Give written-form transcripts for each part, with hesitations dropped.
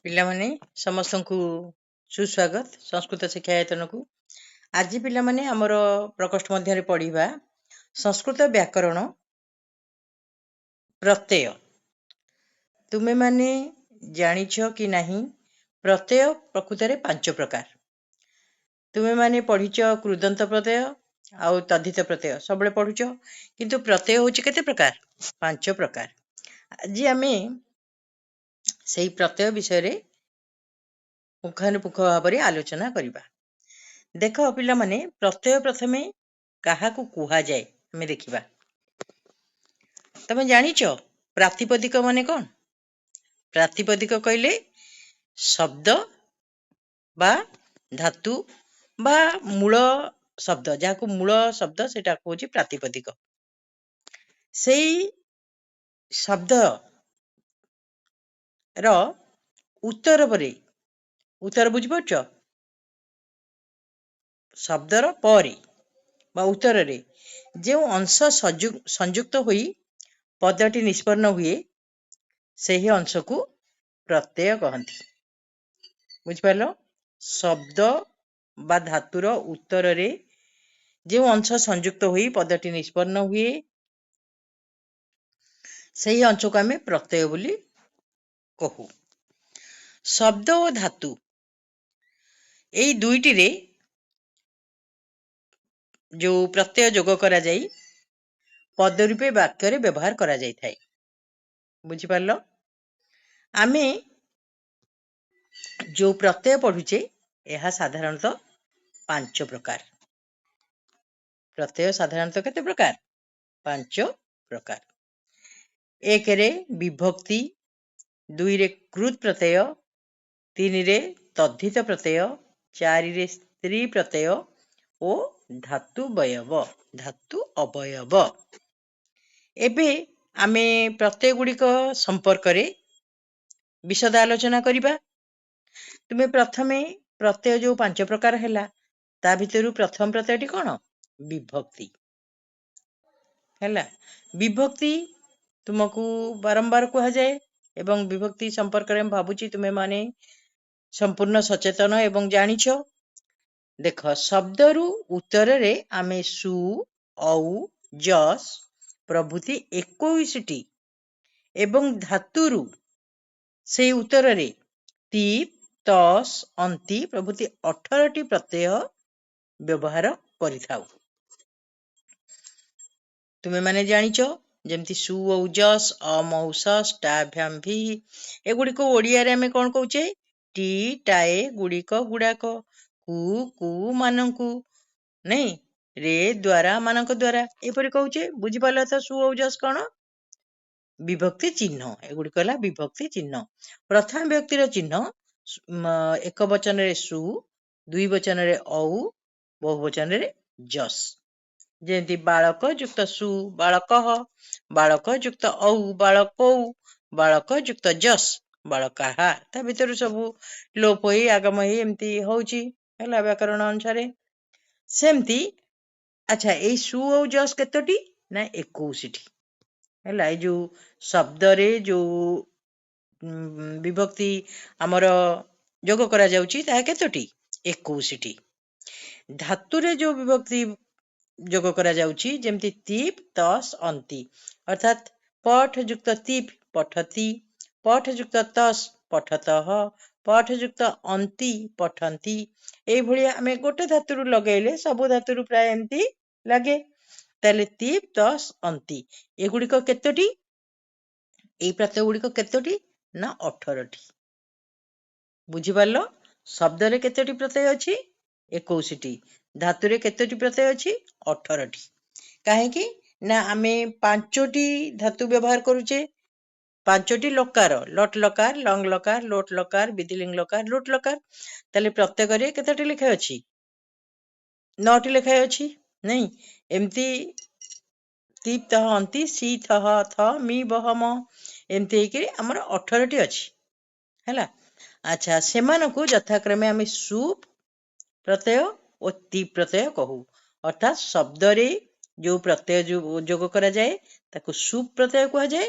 ପିଲାମାନେ ସମସ୍ତଙ୍କୁ ସୁସ୍ୱାଗତ ସଂସ୍କୃତ ଶିକ୍ଷାୟତନକୁ। ଆଜି ପିଲାମାନେ ଆମର ପ୍ରକୋଷ୍ଠ ମଧ୍ୟରେ ପଢ଼ିବା ସଂସ୍କୃତ ବ୍ୟାକରଣ ପ୍ରତ୍ୟୟ। ତୁମେମାନେ ଜାଣିଛ କି ନାହିଁ ପ୍ରତ୍ୟୟ ପ୍ରକୃତରେ 5 ପ୍ରକାର। ତୁମେମାନେ ପଢ଼ିଛ କୃଦନ୍ତ ପ୍ରତ୍ୟୟ ଆଉ ତଦ୍ଧିତ ପ୍ରତ୍ୟୟ ସବୁବେଳେ ପଢ଼ୁଛ, କିନ୍ତୁ ପ୍ରତ୍ୟୟ ହେଉଛି କେତେ ପ୍ରକାର? 5 ପ୍ରକାର। ଆଜି ଆମେ ସେଇ ପ୍ରତ୍ୟୟ ବିଷୟରେ ପୁଙ୍ଖାନୁପୁଙ୍ଖ ଭାବରେ ଆଲୋଚନା କରିବା। ଦେଖ ପିଲାମାନେ, ପ୍ରତ୍ୟୟ ପ୍ରଥମେ କାହାକୁ କୁହାଯାଏ ଆମେ ଦେଖିବା। ତମେ ଜାଣିଛ ପ୍ରାତିପଦିକ ମାନେ କ'ଣ? ପ୍ରାତିପଦିକ କହିଲେ ଶବ୍ଦ ବା ଧାତୁ ବା ମୂଳ ଶବ୍ଦ, ଯାହାକୁ ମୂଳ ଶବ୍ଦ ସେଟା କହୁଛି ପ୍ରାତିପଦିକ। ସେଇ ଶବ୍ଦ ର ଉତ୍ତର ପରେ, ଉତ୍ତର ବୁଝିପାରୁଛ? ଶବ୍ଦର ପରେ ବା ଉତ୍ତରରେ ଯେଉଁ ଅଂଶ ସଂଯୁକ୍ତ ହୋଇ ପଦଟି ନିଷ୍ପନ୍ନ ହୁଏ, ସେହି ଅଂଶକୁ ପ୍ରତ୍ୟୟ କହନ୍ତି। ବୁଝିପାରିଲ? ଶବ୍ଦ ବା ଧାତୁର ଉତ୍ତରରେ ଯେଉଁ ଅଂଶ ସଂଯୁକ୍ତ ହୋଇ ପଦଟି ନିଷ୍ପନ୍ନ ହୁଏ, ସେହି ଅଂଶକୁ ଆମେ ପ୍ରତ୍ୟୟ ବୋଲି କହୁ। ଶବ୍ଦ ଓ ଧାତୁ ଏଇ ଦୁଇଟିରେ ଯେଉଁ ପ୍ରତ୍ୟୟ ଯୋଗ କରାଯାଇ ପଦ ରୂପେ ବାକ୍ୟରେ ବ୍ୟବହାର କରାଯାଇଥାଏ। ବୁଝିପାରିଲ? ଆମେ ଯେଉଁ ପ୍ରତ୍ୟୟ ପଢୁଛେ, ଏହା ସାଧାରଣତଃ 5 ପ୍ରକାର। ପ୍ରତ୍ୟୟ ସାଧାରଣତଃ କେତେ ପ୍ରକାର? 5 ପ୍ରକାର। 1ରେ ବିଭକ୍ତି, 2ରେ କୃତ୍ ପ୍ରତ୍ୟୟ, 3ରେ ତଦ୍ଧିତ ପ୍ରତ୍ୟୟ, 4ରେ ସ୍ତ୍ରୀ ପ୍ରତ୍ୟୟ ଓ ଧାତୁ ଅବୟବ। ଏବେ ଆମେ ପ୍ରତ୍ୟୟ ଗୁଡ଼ିକ ସମ୍ପର୍କରେ ବିଶଦ ଆଲୋଚନା କରିବା। ତୁମେ ପ୍ରଥମେ ପ୍ରତ୍ୟୟ ଯେଉଁ 5 ପ୍ରକାର ହେଲା, ତା ଭିତରୁ ପ୍ରଥମ ପ୍ରତ୍ୟୟଟି କ'ଣ? ବିଭକ୍ତି ହେଲା। ବିଭକ୍ତି ତୁମକୁ ବାରମ୍ବାର କୁହାଯାଏ ଏବଂ ବିଭକ୍ତି ସମ୍ପର୍କରେ ମୁଁ ଭାବୁଛି ତୁମେମାନେ ସମ୍ପୂର୍ଣ୍ଣ ସଚେତନ ଏବଂ ଜାଣିଛ। ଦେଖ, ଶବ୍ଦରୁ ଉତ୍ତରରେ ଆମେ ସୁ, ଔ, ଯସ୍ ପ୍ରଭୃତି 21ଟି ଏବଂ ଧାତୁରୁ ସେଇ ଉତ୍ତରରେ ତିପ୍, ତସ୍, ଅନ୍ତି ପ୍ରଭୃତି 18ଟି ପ୍ରତ୍ୟୟ ବ୍ୟବହାର କରିଥାଉ। ତୁମେମାନେ ଜାଣିଛ, ଯେମିତି ସୁ, ଔ, ଯସ୍, ଅମ୍, ଔ, ସସ୍, ଟା, ଭ୍ୟାମ୍, ଭି, ଏଗୁଡ଼ିକୁ ଓଡ଼ିଆରେ ଆମେ କ'ଣ କହୁଛେ? ଟି, ଟାଏ, ଗୁଡ଼ିକ, ଗୁଡ଼ାକ, କୁ, କୁ ମାନଙ୍କୁ, ନାଇଁ, ରେ, ଦ୍ୱାରା, ମାନଙ୍କ ଦ୍ୱାରା, ଏପରି କହୁଛେ। ବୁଝିପାରିଲ ତ? ସୁ, ଔ, ଯସ୍ କ'ଣ? ବିଭକ୍ତି ଚିହ୍ନ। ଏଗୁଡ଼ିକ ହେଲା ବିଭକ୍ତି ଚିହ୍ନ। ପ୍ରଥମ ବ୍ୟକ୍ତିର ଚିହ୍ନ ଏକ ବଚନରେ ସୁ, 2 ବଚନରେ ଔ, ବହୁ ବଚନରେ ଯସ୍। ଯେମିତି ବାଳକ ଯୁକ୍ତ ସୁ ବାଳକଃ, ବାଳକ ଯୁକ୍ତ ଔ ବାଳକୌ, ବାଳକ ଯୁକ୍ତ ଯସ୍ ବାଳକାଃ। ତା ଭିତରୁ ସବୁ ଲୋପ ହୋଇ ଆଗମ ହୋଇ ଏମିତି ହଉଛି ହେଲା ବ୍ୟାକରଣ ଅନୁସାରେ। ସେମିତି ଆଚ୍ଛା, ଏଇ ସୁ ଔ ଯସ୍ କେତୋଟି? ନା 21ଟି ହେଲା। ଏଇ ଯୋଉ ଶବ୍ଦରେ ଯୋଉ ବିଭକ୍ତି ଆମର ଯୋଗ କରାଯାଉଛି, ତାହା କେତୋଟି? 21ଟି। ଧାତୁରେ ଯୋଉ ବିଭକ୍ତି ଯୋଗ କରାଯାଉଛି, ଯେମିତି ତିପ୍, ତସ୍, ଅନ୍ତି, ଅର୍ଥାତ୍ ପଠ ଯୁକ୍ତ ତିପ୍ ପଠତି, ପଠ ଯୁକ୍ତ ତସ୍ ପଠତଃ, ପଠ ଯୁକ୍ତ ଅନ୍ତି ପଠନ୍ତି। ଏଇଭଳିଆ ଆମେ ଗୋଟେ ଧାତୁରୁ ଲଗେଇଲେ ସବୁ ଧାତୁରୁ ପ୍ରାୟ ଏମିତି ଲାଗେ। ତାହେଲେ ତିପ୍, ତସ୍, ଅନ୍ତି ଏଗୁଡ଼ିକ କେତୋଟି? ଏଇ ପ୍ରତ୍ୟୟ ଗୁଡ଼ିକ କେତୋଟି? ନା 18ଟି। ବୁଝିପାରିଲ? ଶବ୍ଦରେ କେତୋଟି ପ୍ରତ୍ୟୟ ଅଛି? 21ଟି। ଧାତୁରେ କେତୋଟି ପ୍ରତ୍ୟୟ ଅଛି? 18ଟି। କାହିଁକି ନା ଆମେ 5ଟି ଧାତୁ ବ୍ୟବହାର କରୁଛେ, 5ଟି ଲକାର, ଲଟ୍ ଲକାର, ଲଙ୍ଗ ଲକାର, ଲୋଟ୍ ଲକାର, ବିଧିଲିଙ୍ଗ ଲକାର, ଲୁଟ୍ ଲକାର। ତାହେଲେ ପ୍ରତ୍ୟେକରେ କେତୋଟି ଲେଖାଏ ଅଛି? 9ଟି ଲେଖାଏ ଅଛି, ନାଇଁ? ଏମିତି ତିପ୍, ତଃ, ଅନ୍ତି, ସି, ଥଃ, ଥ, ମି, ବହ, ମ, ଏମିତି ହେଇକିରି ଆମର 18ଟି ଅଛି ହେଲା। ଆଚ୍ଛା, ସେମାନଙ୍କୁ ଯଥାକ୍ରମେ ଆମେ ସୁପ୍ ପ୍ରତ୍ୟୟ ଓ ତିପ୍ ପ୍ରତ୍ୟୟ କହୁ। ଅର୍ଥାତ୍ ଶବ୍ଦରେ ଯୋଉ ପ୍ରତ୍ୟୟ ଯୋଗ କରାଯାଏ ତାକୁ ସୁପ୍ ପ୍ରତ୍ୟୟ କୁହାଯାଏ,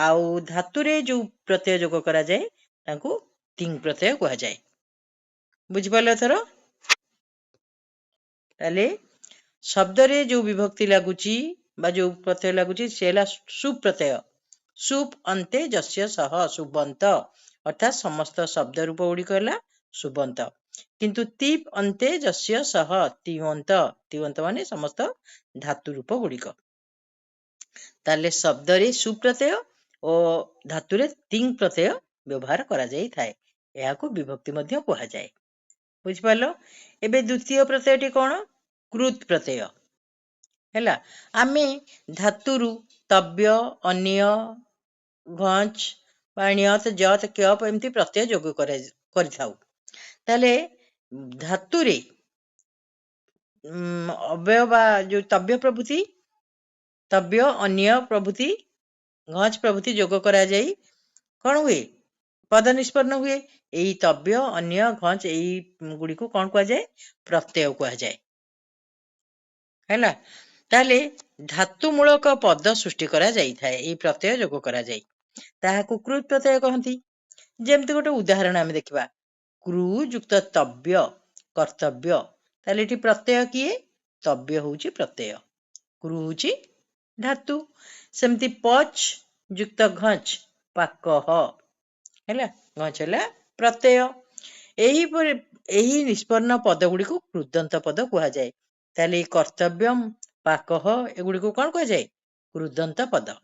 ଆଉ ଧାତୁରେ ଯୋଉ ପ୍ରତ୍ୟୟ ଯୋଗ କରାଯାଏ ତାକୁ ତିଂ ପ୍ରତ୍ୟୟ କୁହାଯାଏ। ବୁଝିପାରିଲ ଏଥର? ତାହେଲେ ଶବ୍ଦରେ ଯୋଉ ବିଭକ୍ତି ଲାଗୁଛି ବା ଯୋଉ ପ୍ରତ୍ୟୟ ଲାଗୁଛି ସେ ହେଲା ସୁପ୍ ପ୍ରତ୍ୟୟ। ସୁପ୍ ଅନ୍ତେ ଯସ୍ୟ ସହ ସୁବନ୍ତ, ଅର୍ଥାତ୍ ସମସ୍ତ ଶବ୍ଦ ରୂପ ଗୁଡିକ ହେଲା ସୁବନ୍ତ। କିନ୍ତୁ ତିପ୍ ଅନ୍ତେ ଯସ୍ୟ ସହ ତିଙ୍ଗନ୍ତ, ତିଙ୍ଗନ୍ତ ମାନେ ସମସ୍ତ ଧାତୁ ରୂପ ଗୁଡିକ। ତାହେଲେ ଶବ୍ଦରେ ସୁପ୍ ପ୍ରତ୍ୟୟ ଓ ଧାତୁରେ ତିଂ ପ୍ରତ୍ୟୟ ବ୍ୟବହାର କରାଯାଇଥାଏ। ଏହାକୁ ବିଭକ୍ତି ମଧ୍ୟ କୁହାଯାଏ। ବୁଝିପାରିଲ? ଏବେ ଦ୍ୱିତୀୟ ପ୍ରତ୍ୟୟଟି କଣ? କୃତ୍ ପ୍ରତ୍ୟୟ। ହେଲା, ଆମେ ଧାତୁରୁ ତବ୍ୟ, ଅନ୍ୟ, ଘଞ୍ଚ, ପାଣିୟତ, ଯତ୍, କ୍ୟପ ଏମିତି ପ୍ରତ୍ୟୟ ଯୋଗ କରିଥାଉ। ତାହେଲେ ଧାତୁରେ ଅବ୍ୟୟ ବା ଯୋଉ ତବ୍ୟ ପ୍ରଭୃତି, ତବ୍ୟ, ଅନ୍ୟ ପ୍ରଭୃତି, ଘଞ୍ଚ ପ୍ରଭୃତି ଯୋଗ କରାଯାଇ କଣ ହୁଏ? ପଦ ନିଷ୍ପନ୍ନ ହୁଏ। ଏଇ ତବ୍ୟ, ଅନ୍ୟ, ଘଞ୍ଚ ଏଇ ଗୁଡିକୁ କଣ କୁହାଯାଏ? ପ୍ରତ୍ୟୟ କୁହାଯାଏ। ହେଲା, ତାହେଲେ ଧାତୁ ମୂଳକ ପଦ ସୃଷ୍ଟି କରାଯାଇଥାଏ ଏଇ ପ୍ରତ୍ୟୟ ଯୋଗ କରାଯାଇ। ତାହାକୁ କୃତ୍ ପ୍ରତ୍ୟୟ କହନ୍ତି। ଯେମିତି ଗୋଟେ ଉଦାହରଣ ଆମେ ଦେଖିବା, କୃ ଯୁକ୍ତ ତବ୍ୟ କର୍ତ୍ତବ୍ୟ। ତାହେଲେ ଏଠି ପ୍ରତ୍ୟୟ କିଏ? ତବ୍ୟ ହଉଛି ପ୍ରତ୍ୟୟ, କୃ ହଉଛି ଧାତୁ। ସେମିତି ପଚ୍ ଯୁକ୍ତ ଘଞ୍ଚ ପାକଃ, ହେଲା, ଘଞ୍ଚ ହେଲା ପ୍ରତ୍ୟୟ। ଏହିପରି ଏହି ନିଷ୍ପନ୍ନ ପଦ ଗୁଡିକୁ କୃଦନ୍ତ ପଦ କୁହାଯାଏ। ତାହେଲେ କର୍ତ୍ତବ୍ୟମ୍, ପାକଃ ଏଗୁଡିକୁ କଣ କୁହାଯାଏ? କୃଦନ୍ତ ପଦ।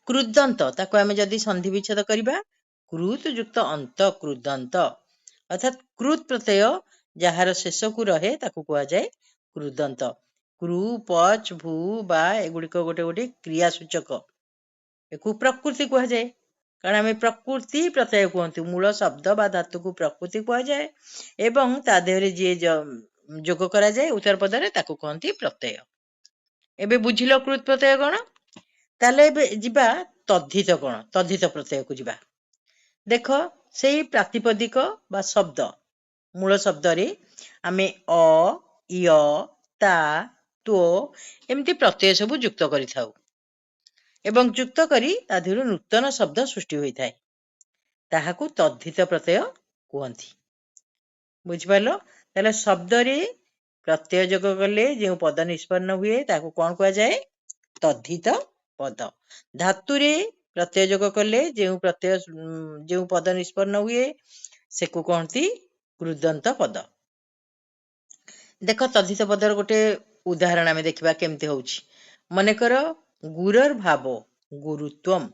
କୃଦନ୍ତ ତାକୁ ଆମେ ଯଦି ସନ୍ଧି ବିଚ୍ଛେଦ କରିବା, କୃତ୍ ଯୁକ୍ତ ଅନ୍ତ କୃଦନ୍ତ, ଅର୍ଥାତ୍ କୃତ୍ ପ୍ରତ୍ୟୟ ଯାହାର ଶେଷକୁ ରହେ ତାକୁ କୁହାଯାଏ କୃଦନ୍ତ। କୃ, ପଚ୍, ଭୂ, ବା ଏଗୁଡିକ ଗୋଟେ ଗୋଟେ କ୍ରିୟା ସୂଚକ। ଏକୁ ପ୍ରକୃତି କୁହାଯାଏ, କାରଣ ଆମେ ପ୍ରକୃତି ପ୍ରତ୍ୟୟ କୁହନ୍ତୁ। ମୂଳ ଶବ୍ଦ ବା ଧାତୁକୁ ପ୍ରକୃତି କୁହାଯାଏ ଏବଂ ତା ଦେହରେ ଯିଏ ଯୋଗ କରାଯାଏ ଉତ୍ତର ପଦରେ ତାକୁ କହନ୍ତି ପ୍ରତ୍ୟୟ। ଏବେ ବୁଝିଲ କୃତ୍ ପ୍ରତ୍ୟୟ କଣ? ତାହେଲେ ଏବେ ଯିବା ତଦ୍ଧିତ କଣ? ତଦ୍ଧିତ ପ୍ରତ୍ୟୟକୁ ଯିବା। ଦେଖ, ସେଇ ପ୍ରାତିପଦିକ ବା ଶବ୍ଦ, ମୂଳ ଶବ୍ଦରେ ଆମେ ଅ, ୟ, ତା, ତୋ ଏମିତି ପ୍ରତ୍ୟୟ ସବୁ ଯୁକ୍ତ କରିଥାଉ ଏବଂ ଯୁକ୍ତ କରି ତା ଦେହରୁ ନୂତନ ଶବ୍ଦ ସୃଷ୍ଟି ହୋଇଥାଏ। ତାହାକୁ ତଦ୍ଧିତ ପ୍ରତ୍ୟୟ କୁହନ୍ତି। ବୁଝିପାରିଲ? ତାହେଲେ ଶବ୍ଦରେ ପ୍ରତ୍ୟୟ ଯୋଗ କଲେ ଯେଉଁ ପଦ ନିଷ୍ପନ୍ନ ହୁଏ ତାକୁ କଣ କୁହାଯାଏ? ତଦ୍ଧିତ ପଦ। ଧାତୁରେ ପ୍ରତ୍ୟୟ ଯୋଗ କଲେ ଯେଉଁ ପଦ ନିଷ୍ପନ୍ନ ହୁଏ ସେକୁ କହନ୍ତି କୃଦନ୍ତ ପଦ। ଦେଖ, ତଦ୍ଧିତ ପଦର ଗୋଟେ ଉଦାହରଣ ଆମେ ଦେଖିବା କେମିତି ହଉଛି। ମନେକର ଗୁରର ଭାବ ଗୁରୁତ୍ୱମ୍।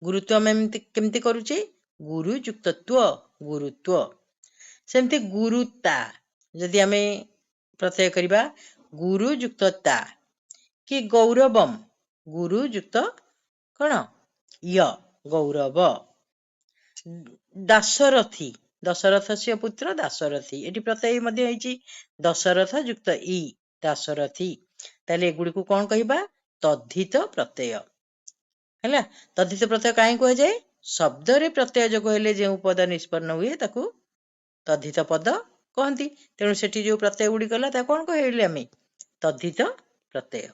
ଗୁରୁତ୍ୱମ୍ ଏମିତି କେମିତି କରୁଛେ? ଗୁରୁ ଯୁକ୍ତ ତ୍ୱ, ଗୁରୁତ୍ୱ। ସେମିତି ଗୁରୁତା ଯଦି ଆମେ ପ୍ରତ୍ୟୟ କରିବା, ଗୁରୁ ଯୁକ୍ତ ତା। କି ଗୌରବମ୍, ଗୁରୁ ଯୁକ୍ତ କଣ? ୟ, ଗୌରବ। ଦାଶରଥୀ, ଦଶରଥସ୍ୟ ପୁତ୍ର ଦାଶରଥୀ, ଏଠି ପ୍ରତ୍ୟୟ ମଧ୍ୟ ହେଇଛି ଦଶରଥ ଯୁକ୍ତ ଇ, ଦାଶରଥୀ। ତାହେଲେ ଏଗୁଡିକୁ କଣ କହିବା? ତଦ୍ଧିତ ପ୍ରତ୍ୟୟ। ହେଲା, ତଦ୍ଧିତ ପ୍ରତ୍ୟୟ କାହିଁ କୁହାଯାଏ? ଶବ୍ଦରେ ପ୍ରତ୍ୟୟ ଯୋଗ ହେଲେ ଯେଉଁ ପଦ ନିଷ୍ପନ୍ନ ହୁଏ ତାକୁ ତଦ୍ଧିତ ପଦ କହନ୍ତି। ତେଣୁ ସେଠି ଯୋଉ ପ୍ରତ୍ୟୟ ଗୁଡିକ ହେଲା ତାକୁ କଣ କହିଲେ ଆମେ? ତଦ୍ଧିତ ପ୍ରତ୍ୟୟ।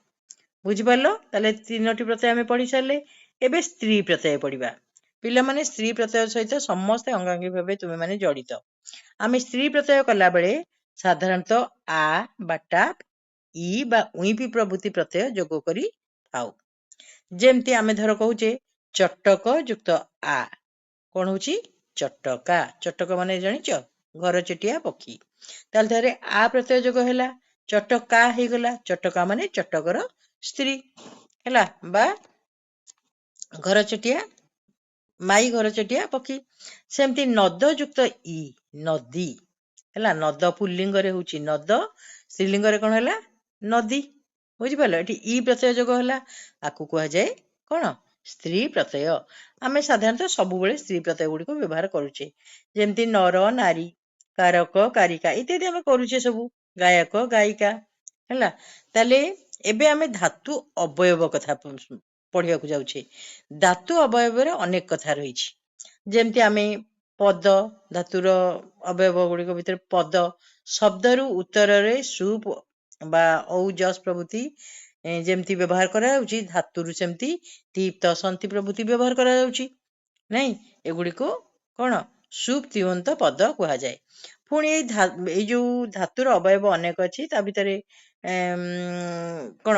ବୁଝିପାରିଲ? ତାହେଲେ 3ଟି ପ୍ରତ୍ୟୟ ଆମେ ପଢି ସାରିଲେ। ଏବେ ସ୍ତ୍ରୀ ପ୍ରତ୍ୟୟ ପଢିବା। ପିଲାମାନେ, ସ୍ତ୍ରୀ ପ୍ରତ୍ୟୟ ସହିତ ସମସ୍ତେ ଅଙ୍ଗାଙ୍ଗୀ ଭାବେ ତୁମେ ମାନେ ଜଡିତ। ଆମେ ସ୍ତ୍ରୀ ପ୍ରତ୍ୟୟ କଲା ବେଳେ ସାଧାରଣତଃ ଆ ବା ଟାପ୍, ଇ ବା ଉଇଁପି ପ୍ରଭୃତି ପ୍ରତ୍ୟୟ ଯୋଗ କରି ଥାଉ। ଯେମିତି ଆମେ ଧର କହୁଛେ ଚଟକ ଯୁକ୍ତ ଆ, କଣ ହଉଛି? ଚଟକା। ଚଟକ ମାନେ ଜାଣିଛ? ଘର ଚଟିଆ ପକ୍ଷୀ। ତାହେଲେ ଧରେ ଆ ପ୍ରତ୍ୟୟ ଯୋଗ ହେଲା, ଚଟକା ହେଇଗଲା। ଚଟକା ମାନେ ଚଟକର ସ୍ତ୍ରୀ, ହେଲା, ବା ଘର ଚଟିଆ, ମାଇ ଘର ଚଟିଆ ପକ୍ଷୀ। ସେମିତି ନଦ ଯୁକ୍ତ ଇ, ନଦୀ, ହେଲା। ନଦ ପୁଲ୍ଲିଙ୍ଗରେ ହଉଛି ନଦ, ସ୍ତ୍ରୀଲିଙ୍ଗରେ କଣ ହେଲା? ନଦୀ। ବୁଝିପାରିଲ? ଏଠି ଇ ପ୍ରତ୍ୟୟ ଯୋଗ ହେଲା, ଆକୁ କୁହାଯାଏ କଣ? ସ୍ତ୍ରୀ ପ୍ରତ୍ୟୟ। ଆମେ ସାଧାରଣତଃ ସବୁବେଳେ ସ୍ତ୍ରୀ ପ୍ରତ୍ୟୟ ଗୁଡିକୁ ବ୍ୟବହାର କରୁଛେ। ଯେମିତି ନର, ନାରୀ, କାରକ, କାରିକା ଇତ୍ୟାଦି ଆମେ କରୁଛେ ସବୁ। ଗାୟକ, ଗାୟିକା, ହେଲା। ତାହେଲେ ଏବେ ଆମେ ଧାତୁ ଅବୟବ କଥା ପଢିବାକୁ ଯାଉଛେ। ଧାତୁ ଅବୟବରେ ଅନେକ କଥା ରହିଛି। ଯେମିତି ଆମେ ପଦ, ଧାତୁର ଅବୟବ ଗୁଡିକ ଭିତରେ ପଦ, ଶବ୍ଦରୁ ଉତ୍ତରରେ ସୁପ୍ ବା ଔ, ଯଶ୍ ପ୍ରଭୃତି ଯେମିତି ବ୍ୟବହାର କରାଯାଉଛି, ଧାତୁରୁ ସେମିତି ତି, ତ, ସନ୍ତି ପ୍ରଭୃତି ବ୍ୟବହାର କରାଯାଉଛି। ନାଇଁ, ଏଗୁଡିକୁ କଣ? ସୁପ୍ତିବନ୍ତ ପଦ କୁହାଯାଏ। ପୁଣି ଏଇ ଯୋଉ ଧାତୁର ଅବୟବ ଅନେକ ଅଛି, ତା ଭିତରେ କଣ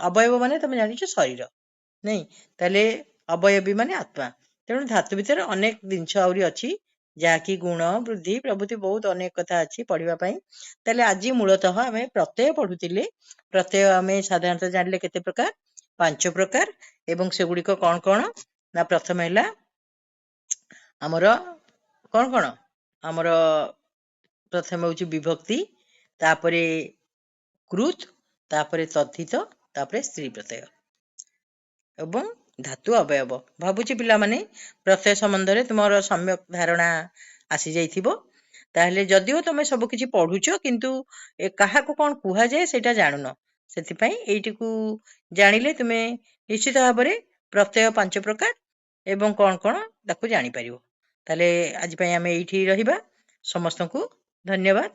ଅବୟବ ମାନେ ତମେ ଜାଣିଛ ଶରୀର, ନାଇଁ? ତାହେଲେ ଅବୟବୀ ମାନେ ଆତ୍ମା। ତେଣୁ ଧାତୁ ଭିତରେ ଅନେକ ଜିନିଷ ଆହୁରି ଅଛି, ଯାହାକି ଗୁଣ, ବୃଦ୍ଧି ପ୍ରଭୃତି ବହୁତ ଅନେକ କଥା ଅଛି ପଢିବା ପାଇଁ। ତାହେଲେ ଆଜି ମୂଳତଃ ଆମେ ପ୍ରତ୍ୟୟ ପଢୁଥିଲେ। ପ୍ରତ୍ୟୟ ଆମେ ସାଧାରଣତଃ ଜାଣିଲେ କେତେ ପ୍ରକାର? 5 ପ୍ରକାର। ଏବଂ ସେଗୁଡିକ କଣ କଣ? ନା ପ୍ରଥମେ ହେଲା ଆମର କଣ? ଆମର ପ୍ରଥମେ ହଉଛି ବିଭକ୍ତି, ତାପରେ କୃତ୍, ତାପରେ ତଦ୍ଧିତ, ତାପରେ ସ୍ତ୍ରୀ ପ୍ରତ୍ୟୟ ଏବଂ ଧାତୁ ଅବୟବ। ଭାବୁଛି ପିଲାମାନେ ପ୍ରତ୍ୟୟ ସମ୍ବନ୍ଧରେ ତୁମର ସମ୍ୟକ ଧାରଣା ଆସିଯାଇଥିବ। ତାହେଲେ ଯଦିଓ ତମେ ସବୁ କିଛି ପଢୁଛ, କିନ୍ତୁ କାହାକୁ କଣ କୁହାଯାଏ ସେଇଟା ଜାଣୁନ। ସେଥିପାଇଁ ଏଇଟିକୁ ଜାଣିଲେ ତୁମେ ନିଶ୍ଚିତ ଭାବରେ ପ୍ରତ୍ୟୟ 5 ପ୍ରକାର ଏବଂ କଣ କଣ ତାକୁ ଜାଣିପାରିବ। ତାହେଲେ ଆଜି ପାଇଁ ଆମେ ଏଇଠି ରହିବା। ସମସ୍ତଙ୍କୁ ଧନ୍ୟବାଦ।